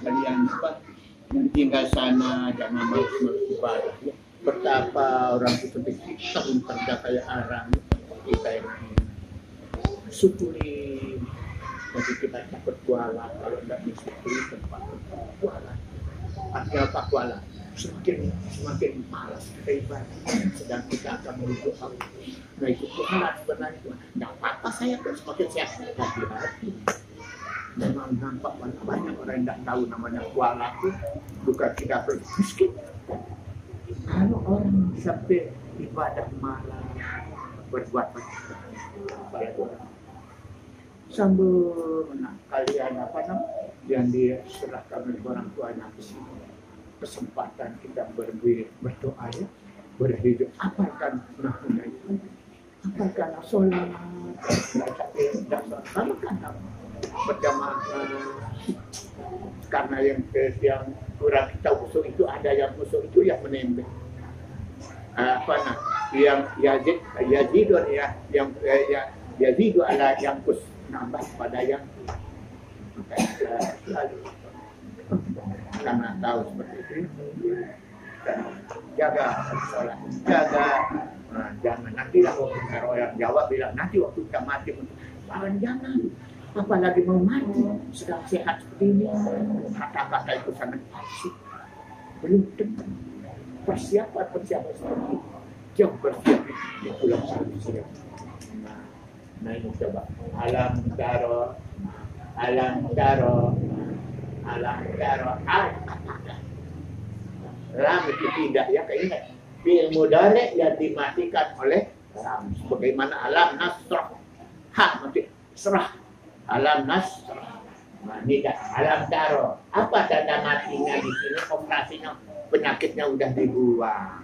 kalian yang tinggal sana jangan malas ibadah ya. Betapa orang itu hitam terjaga arang kita ini syukuri. Jadi kita dapat kuala, kalau tidak disyukuri tempat kuala. Artinya apa kuala? Semakin malas kita ibadah, sedang kita akan menuju Allah. Nah itu kuala sebenarnya. Tidak apa-apa saya pun semakin sehat. Hati-hati. Memang nampak banyak orang yang tidak tahu namanya kuala itu bukan kita miskin. Kalau orang sampai ibadah malam berbuat macam sambil kalian yang diserahkan oleh orang tuanya ke sini, kesempatan kita berdoa ya, berhidup apalkan apalkan sholat, berjamaah. Karena yang kurang kita usul itu ada yang usul itu yang menembak yang yazidun ya, yang yazidu ala yang kus nambah pada yang selalu karena tahu seperti itu jaga sholat, jangan nanti lah kalau yang jawab bilang nanti waktu kita mati jangan apalagi mau mati sedang sehat seperti ini. Kata-kata itu sangat asik, belum tentu persiapan seperti itu yang bersiap di pulang siap. Nah ini coba alam daro lam itu tidak ya, keingat fi'il mudhari yang dimatikan oleh lam, bagaimana alam nasrah mati serah alam nasrah. Nah, ini alam daro. Apa tanda matinya di sini? Operasinya, penyakitnya udah dibuang.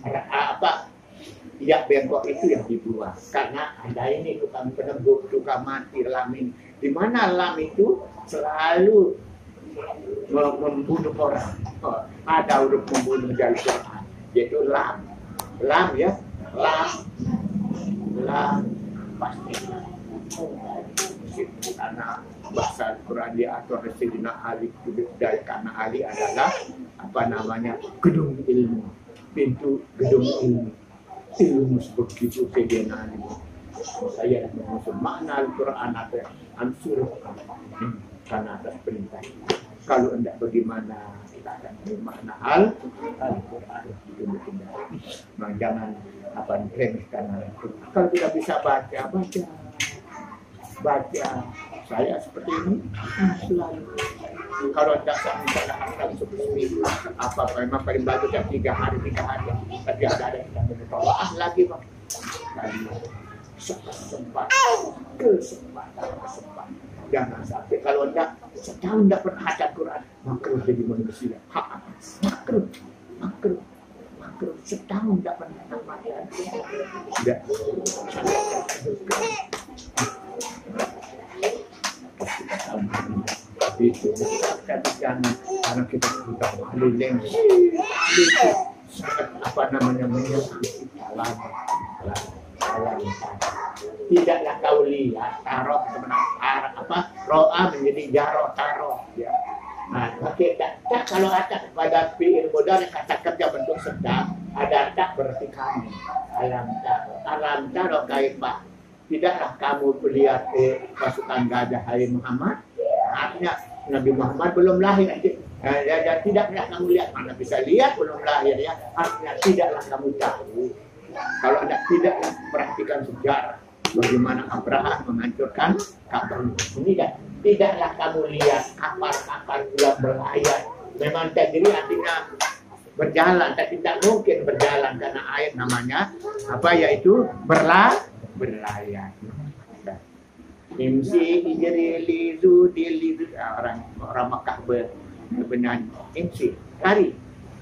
Apa? Ya bengkok itu yang dibuang. Karena ada ini tukang penembuk, tukang mati lam ini. Di mana lam itu selalu membunuh orang. Ada huruf membunuh dari Quran. Yaitu lam. Lam ya. Lam pasti. Karena bahasa Quran diatur oleh Sayyidina Ali dari karena Ali adalah gedung ilmu, pintu gedung ilmu begitu Sayyidina Ali. Saya mengusung makna Al-Quran atau ansur karena atas perintah. Kalau tidak bagaimana kita akan bermakna Al-Quran itu betul. Jangan remehkan Al-Quran. Kalau tidak bisa baca saya seperti ini selalu. Kalau tidak misalnya akan seminggu memang paling bagus yang 3 hari tapi ada kita menolak lagi bang. Kesempatan jangan sampai kalau tidak setahun tidak pernah baca Quran makruh jadi manusia makruh setahun tidak pernah baca tidak itu tapi jangan karena kita sudah lilin alam tidaklah kau lihat taruh ro'a menjadi taruh ya. Nah, tak kalau ada pada fi'il mudhari kata kerja bentuk sedang ada tak berarti kami alam taruh kaifah. Tidaklah kamu melihat pasukan gajah hai Muhammad. Artinya Nabi Muhammad belum lahir. Tidaklah kamu lihat, mana bisa lihat belum lahir ya. Artinya tidaklah kamu tahu. Kalau tidaklah perhatikan sejarah bagaimana Abraham menghancurkan Ka'bah. Ini tidaklah kamu lihat kapal-kapal yang berlayar. Memang tajri artinya berjalan, tapi tidak mungkin berjalan karena air namanya yaitu berlayar. Imsi ijri lizu orang Makkah bernyanyi imsi lari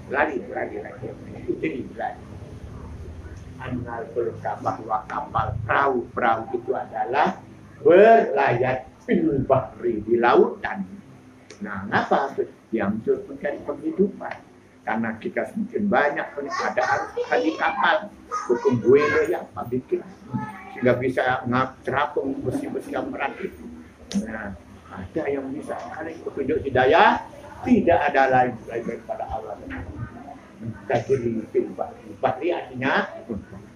ijri lari. Annal fulka bahwa kapal perahu itu adalah berlayar fil bahri di lautan. Nah, kenapa? Yang untuk mencari penghidupan. Karena kita semakin banyak ada di kapal hukum buelo yang bikin sehingga bisa terapung besi-besi yang berat itu. Nah, Ada yang bisa. Kalau petunjuk hidayah, tidak ada lain daripada Allah. Tajri fil bahri artinya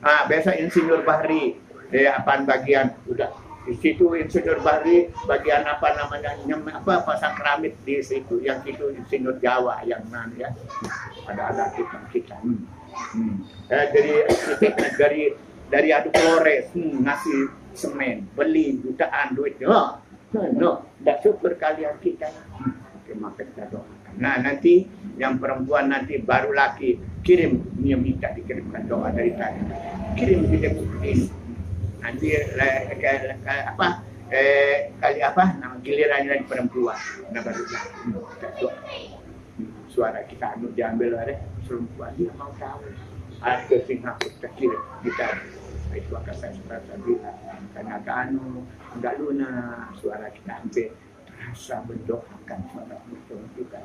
biasa insinyur bahri apaan bagian udah di situ insinyur bahri bagian apa namanya pasang keramik di situ yang situ insinyur Jawa yang mana ya ada kita dari adu Flores ngasih semen beli jutaan duit no tidak syukur kalian kita maka kita doakan. Nah nanti yang perempuan nanti baru laki kirim dia minta dikirimkan doa dari tadi kirim dia seperti nanti nama gilirannya dari perempuan nah baru laki suara kita diambil oleh perempuan dia mau tahu ada Singapura kita kirim kita itu akan saya seperti bilang karena enggak lunak suara kita hampir rasa mendoakan suara betul juga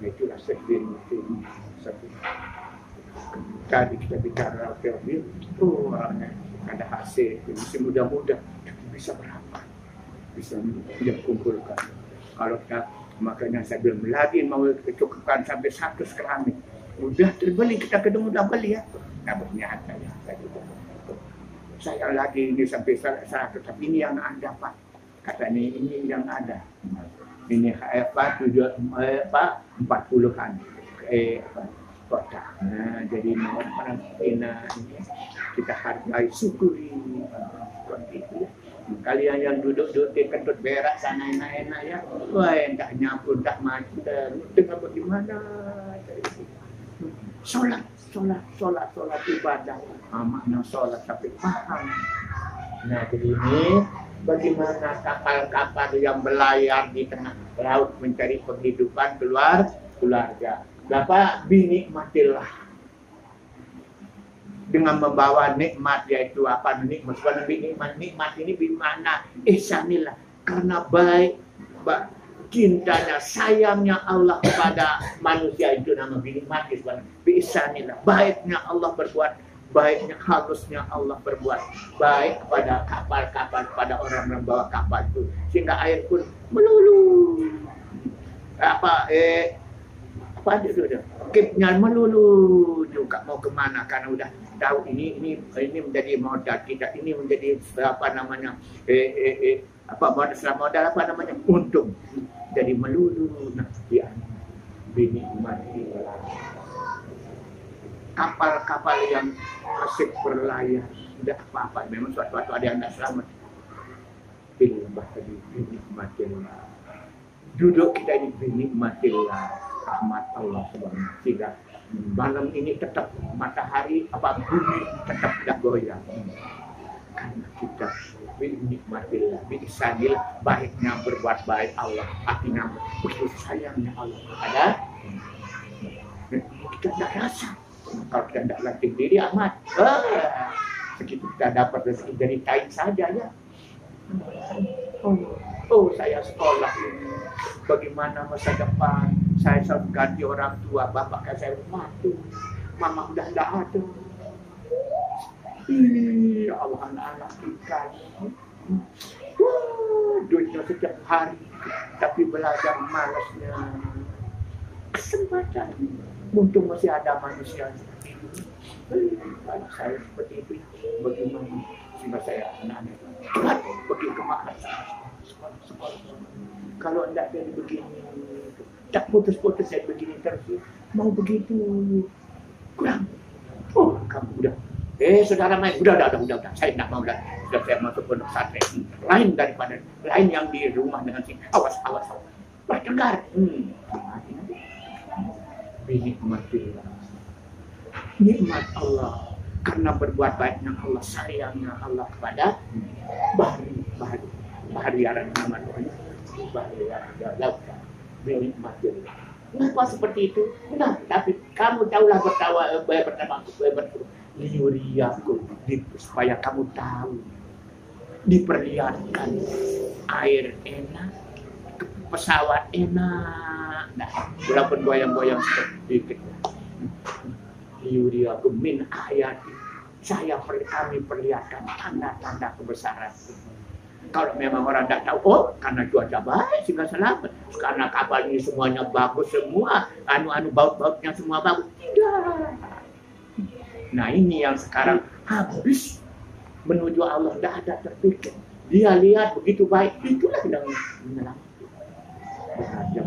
itulah sedih tadi kita bicara film ada hasil masih muda-muda bisa berapa bisa dia kumpulkan kalau kita makanya saya belum lagi mau cukupkan sampai 100 keramik udah terbeli kita kedua udah beli ya nah ternyata ya saya lagi ini sampai 100 tapi ini yang ada Pak kata ini yang ada ini 40-an kota. Nah, jadi kita hargai syukuri seperti itu ya. Kalian yang duduk di kentut berak sana enak-enak ya, wah tak nyampur tak maju dengan bagaimana sholat ibadah makna sholat tapi paham. Nah jadi ini bagaimana kapal-kapal yang berlayar di tengah laut mencari penghidupan keluarga. Bapak binikmatilah dengan membawa nikmat yaitu apa nikmat ini bimana ihsanillah karena baik cintanya sayangnya Allah kepada manusia itu nama binikmati ihsanillah baiknya Allah berbuat baiknya halusnya Allah berbuat baik kepada kapal-kapal kepada orang yang membawa kapal itu sehingga air pun melulu kipnya melulu juga mau kemana karena udah tahu ini menjadi modal kita ini menjadi modal untung jadi melulu binikmati kapal-kapal yang asik berlayar tidak apa-apa memang suatu ada yang tidak selamat binikmatillah duduk kita ini binikmatillah rahmat Allah subhanahu sehingga malam ini tetap matahari bumi tetap tidak goyang karena kita binikmatillah biisanillah baiknya berbuat baik Allah artinya begitu sayangnya Allah ada kita tidak rasa kalau kita tidak latih diri amat begitu kita dapat rezeki dari kain saja ya saya sekolah ini bagaimana masa depan saya selalu ganti orang tua bapak saya mati mama udah tidak ada ini Allah anak-anak kita duitnya setiap hari tapi belajar malasnya kesempatan untung masih ada manusia seperti ini kalau saya seperti itu bagaimana sehingga saya anak-anak pergi ke mana sekolah kalau tidak jadi begini tak putus-putus saya begini terus mau begitu kurang kamu udah saudara main udah saya tidak mau sudah saya masuk pondok pesantren lain yang di rumah dengan sini awas bertengkar binikmatillah nikmat Allah karena berbuat baiknya Allah sayangnya Allah kepada bahariaran nama Tuhan bahariaran laut binikmatillah kenapa seperti itu? Nah, tapi kamu tahulah liuriyakum supaya kamu tahu diperlihatkan air enak pesawat enak walaupun goyang-goyang sedikit liuriyakum min ayati kami perlihatkan tanda-tanda kebesaran Kalau memang orang tidak tahu, oh karena cuaca baik sehingga selamat. Karena kapal ini semuanya bagus semua, baut-bautnya semua bagus. Tidak. Nah ini yang sekarang habis menuju Allah, tidak ada terpikir. Dia lihat begitu baik, itulah yang menyelamatkan.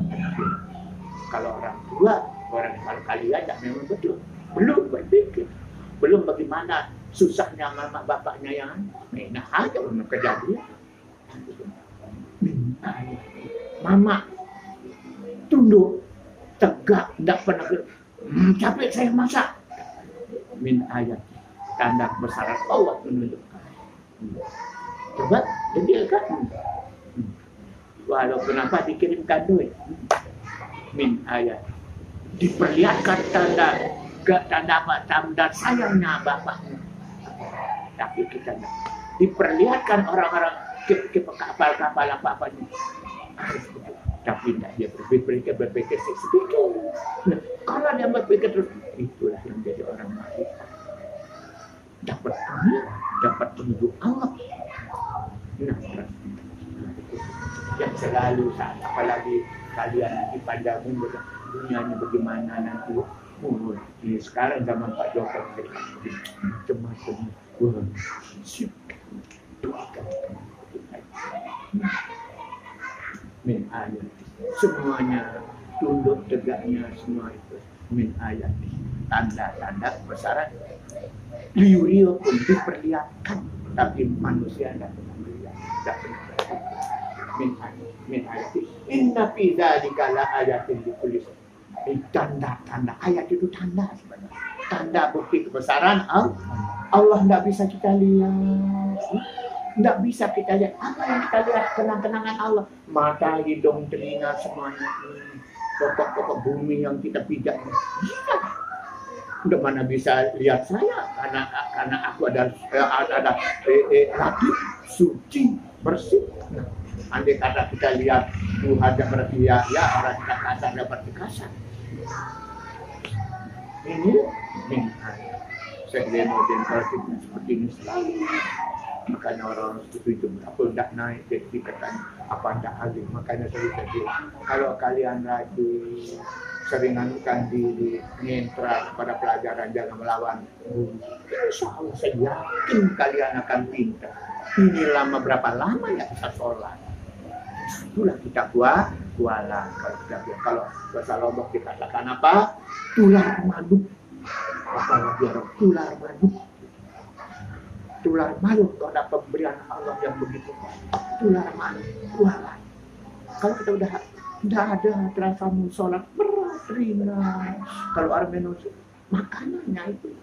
Kalau orang tua, kalau kalian tidak memang betul, belum berpikir, belum bagaimana susahnya mama bapaknya yang enak aja belum kejadian. Mama tunduk tegak, tidak pernah capek saya masak. Min ayat tanda kebesaran Allah menunjukkan. Coba dengarkan. Walaupun apa dikirimkan duit. Min ayat diperlihatkan tanda sayangnya bapaknya. Tapi kita tidak. Diperlihatkan orang-orang ke kapal-kapal apa-apanya. Tapi tidak, dia berpikir sedikit. Nah, kalau dia berpikir terus, itulah yang jadi orang mati. Dapat dunia, dapat penunjuk Allah. Nah, yang selalu saat apalagi kalian nanti pada dunianya bagaimana nanti. Ini sekarang zaman Pak Jokowi macam-macam. Min ayat semuanya tunduk tegaknya semua itu min ayat tanda-tanda kebesaran liu pun diperlihatkan tapi manusia tidak pernah melihat min ayat inna fi dzalika la ayatin likulli tanda-tanda ayat itu tanda sebenarnya tanda bukti kebesaran Allah tidak bisa kita lihat. Tidak bisa kita lihat. Apa yang kita lihat? Kenang-kenangan Allah. Mata, hidung, telinga, semuanya. Pokok-pokok bumi yang kita pijak. Udah mana bisa lihat saya? Karena aku ada laki, suci, bersih. Nah, andai kata kita lihat Tuhan yang berarti ya orang kita kasar dapat kasar. Ini saya modern seperti ini selalu. Makanya orang setuju apa tidak naik jadi katanya apa tidak alim. Makanya saya bilang kalau kalian lagi seringankan diri netral pada pelajaran jangan melawan guru. Insya Allah saya yakin kalian akan pintar. Ini lama berapa lama ya bisa sholat. Itulah kita kuala kalau bahasa Lombok dikatakan apa? Tular madu. Apalagi orang tular madu. Tular malu kalau ada pemberian Allah yang begitu. Tular malu, kuala. Kalau kita udah ada terasa sholat berat, ringan. Kalau orang manusia makanannya itu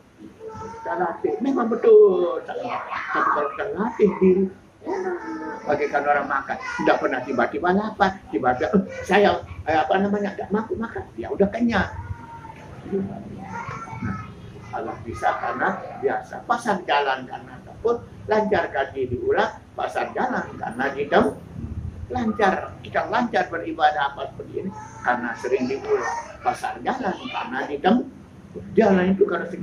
kita latih, memang betul. Tapi kalau kita latih diri, bagaikan orang makan, tidak pernah tiba-tiba lapar, tiba-tiba saya tidak mampu makan, ya udah kenyang. Allah bisa karena biasa pasang jalan karena takut, lancar kaki diulang, pasang jalan karena kita lancar beribadah apa seperti ini karena sering diulang, pasang jalan karena kita jalan itu karena sering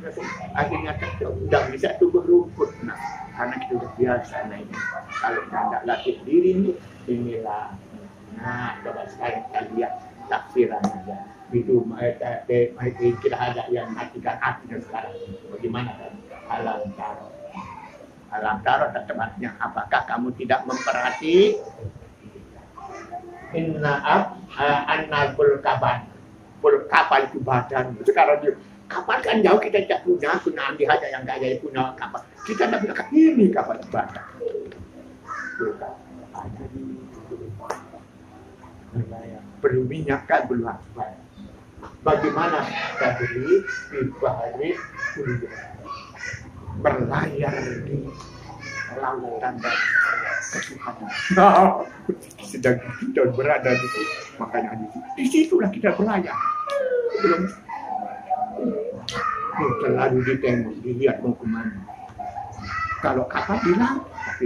akhirnya tidak bisa tumbuh rumput. Nah, karena kita sudah biasa. Nah ini kalau tidak latih diri inilah. Nah, coba sekarang kita lihat tafsirannya. Itu kita ada yang artinya sekarang. Bagaimana kan? Alam taro tepatnya. Apakah kamu tidak memperhati? Annal kapal itu badan. Sekarang kapal kan jauh kita tidak punya ambil aja yang gaya punya kapal. Kita tidak punya ini kapal badan. Ada di perlu minyak kan belum apa. Bagaimana tadi bahari berlayar di lautan dan kesukaan. Sedang kita berada di situ, makanya di situlah kita berlayar. Belum terlalu ditengok, dilihat mau kemana. Kalau kapal di laut, tapi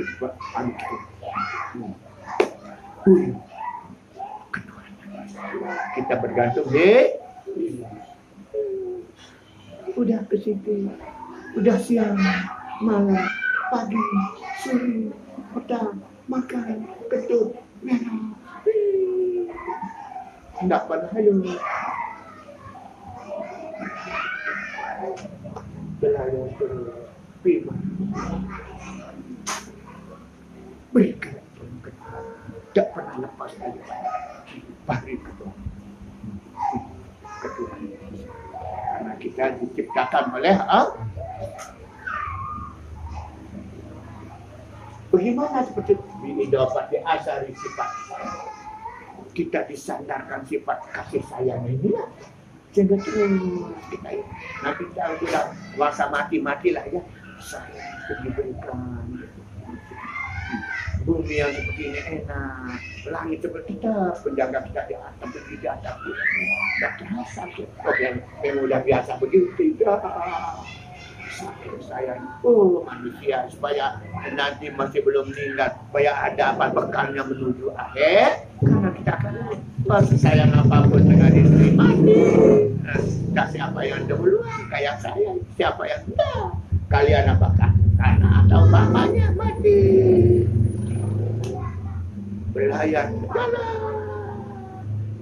kita bergantung udah ke situ, udah siang, malam, pagi, sore, petang, makan ketuk merah. Tidak pada hayu. Belajar terima. Berikan tidak pernah lepas dari bagi ketua. Karena kita diciptakan oleh Allah. Bagaimana seperti didapat di asari sifat kita disandarkan sifat kasih sayang ini lah. Sehingga terus kita nanti kita sudah masa mati-matilah ya. Sayang itu diberikan. Bumi yang seperti ini enak, langit seperti kita, penjaga kita di atas, pergi di atas, tidak terasa. Oh, yang udah biasa begitu tidak. Sayang, manusia supaya nanti masih belum meninggal, supaya ada apa bekalnya menuju akhir, karena kita akan kasih sayang apapun dengan istri mati. Nah, siapa yang dahuluan kayak saya, siapa yang tidak, kalian apakah karena atau bapaknya mati. Berlayar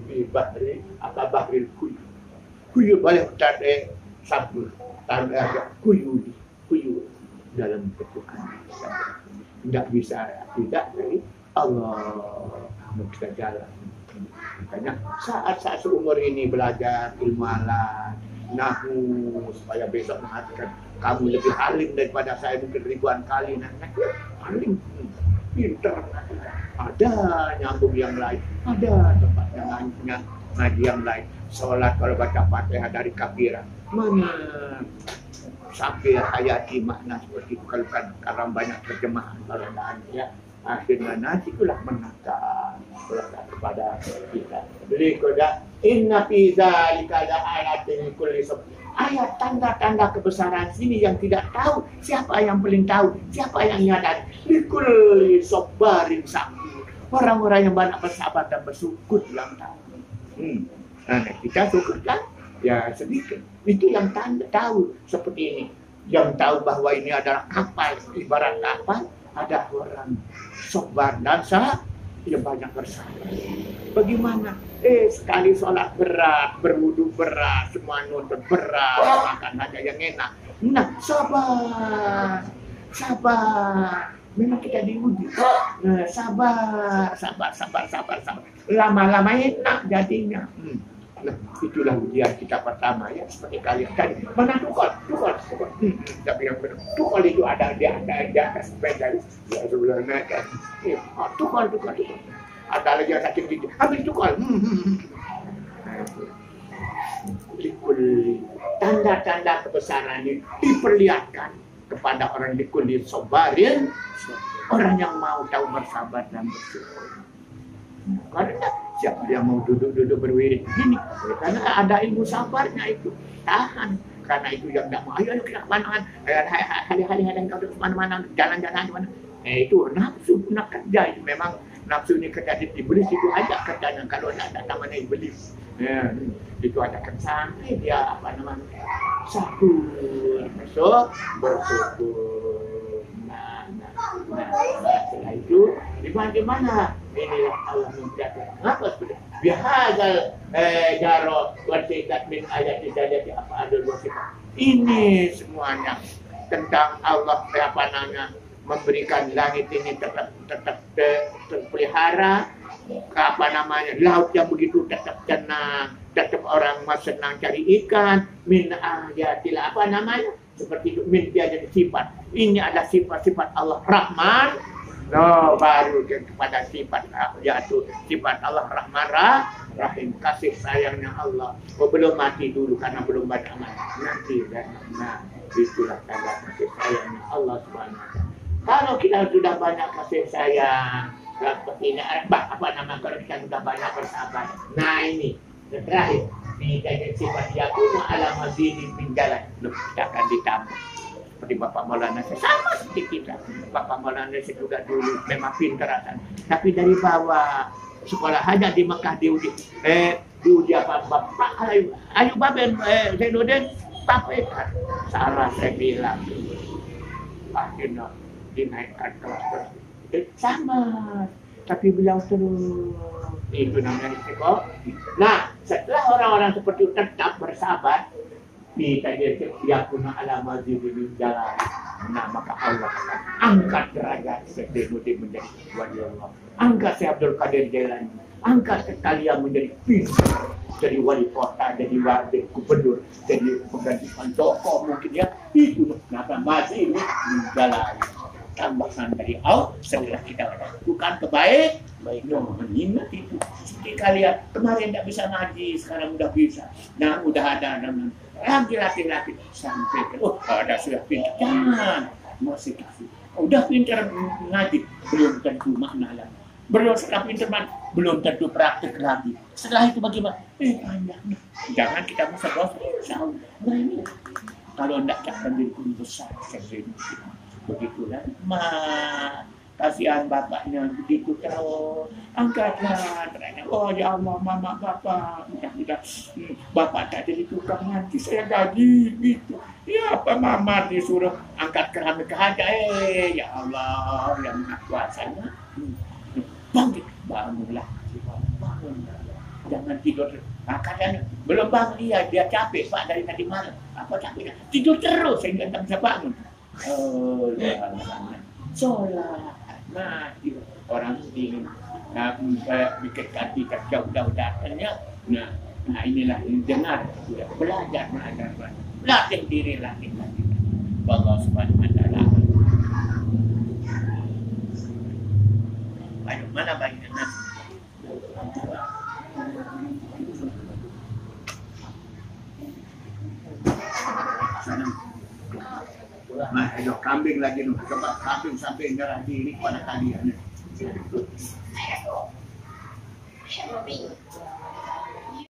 di bahri apa bahril kuyu boleh tadi sabur tanda kuyu dalam bentukan tidak bisa tidak dari Allah kita jalan. Makanya saat seumur ini belajar ilmu alat nahu supaya besok mengatakan kamu lebih alim daripada saya mungkin ribuan kali nanti alim pintar. Ada nyambung yang lain, ada tempat yang ngaji yang lain. Sholat kalau baca Fatihah dari kafiran, mana sampai hayati makna seperti itu kalau kan karena banyak terjemahan kalau ya akhirnya nanti itulah menakar kepada kita. Jadi koda inna fi dzalika la ayatin kulli ayat tanda-tanda kebesaran sini yang tidak tahu siapa yang paling tahu, siapa yang nyadar. Likulli sabarin sakur. Orang-orang yang banyak bersabar dan bersyukur yang tahu. Nah, kita syukur kan? Ya sedikit. Itu yang tanda tahu seperti ini. Yang tahu bahwa ini adalah kapal, ibarat kapal, ada orang sabar dan yang banyak bersabar. Bagaimana? Sekali sholat berat, berwudu berat, semua nonton berat, makan aja yang enak. Nah, sabar. Memang kita diuji. Nah, sabar. Lama-lama enak jadinya. Nah, itulah ujian kita pertama ya, seperti kalian tadi. Mana tukol. Tapi yang benar, tukol itu ada di atas sepeda. Ya sebenarnya kan. Tukol. Ada lagi yang sakit gigi. Ambil tukol. Tanda-tanda kebesaran ini diperlihatkan kepada orang dikulir sobarin, orang yang mau tahu bersabar dan bersyukur. Karena siapa yang mau duduk berwirid gini? Karena ada ilmu sabarnya itu. Tahan. Karena itu yang tidak mau. Ayo kita kemana-mana. Hari-hari kau kemana-mana. Jalan-jalan kemana. Itu nafsu nak kerja. Memang nafsu ini kerja di iblis itu aja kerjanya. Kalau tidak ada mana iblis. Ya, itu ada sampai dia apa namanya sabar, bersyukur. Nah, setelah itu di mana inilah Allah menjadikan apa sudah bihadzal jaro wasikat min ayat hidayati apa ada wasikat ini semuanya tentang Allah apa namanya memberikan langit ini tetap terpelihara, apa namanya laut yang begitu tetap tenang, tetap orang senang cari ikan, min ayatil apa namanya seperti itu min dia jadi sifat. Ini adalah sifat-sifat Allah Rahman. No, baru kepada sifat yaitu sifat Allah Rahman Rahim, kasih sayangnya Allah. Belum mati dulu karena belum banyak nanti dan itulah tanda kasih sayangnya Allah Subhanahu wa taala. Kalau kita sudah banyak kasih sayang, seperti ini, apa nama kalau kita sudah banyak bersabar. Nah ini terakhir, ini jadi sifat yakunu ala mazidin min jalan. Kita akan ditambah. Seperti Bapak Maulana sama seperti kita. Bapak Maulana juga dulu memang pintar, tapi dari bawah sekolah hanya di Mekah diuji apa Bapak ayo Baben Zainuddin tapikan salah saya bilang akhirnya dinaikkan kelas sama, tapi beliau terus itu namanya istiqomah. Nah, setelah orang-orang seperti itu tetap bersabar, kita jadi yakuna ala mazidil jalan. Nah, maka Allah akan angkat derajat Sayyidina menjadi wali Allah. Angkat Syekh Abdul Qadir Jailani, angkat kalian menjadi pintar, jadi wali kota, jadi wakil gubernur, jadi penggantikan tokoh mungkin ya. Itu kenapa masih ini menjalani tambahan dari Allah setelah kita lakukan kebaikan. Ingat itu. Seperti kalian kemarin tidak bisa ngaji, sekarang udah bisa. Nah, udah ada lagi latih sampai ada sudah pintar. Jangan masih kasih. Udah pintar ngaji, belum tentu makna lagi. Belum setelah pintar belum tentu praktik lagi. Setelah itu bagaimana? Banyak. Jangan kita masa bos. Nah ini kalau tidak akan jadi pun besar begitulah. Kasihan bapaknya begitu terus, angkatlah ternyata, oh ya Allah mama bapak udah bapak tak jadi tukang ngaji, saya gaji gitu ya, apa mama disuruh angkat keramik aja, ya Allah yang maha kuasanya, bangkit, bangunlah, jangan tidur. Katanya belum bangun, iya dia capek pak dari tadi malam, apa capeknya tidur terus sehingga tak bisa bangun. Oh ya Allah, sholat. Nah, orang ingin bikin kaki jauh-jauh datangnya. Nah, inilah dengar, belajar. Latih diri. Allah Subhanahu wa Ta'ala. Ayo, mana bayinya? Nah, ayo kambing lagi nih, coba kambing sampai nyerah diri pada kalian.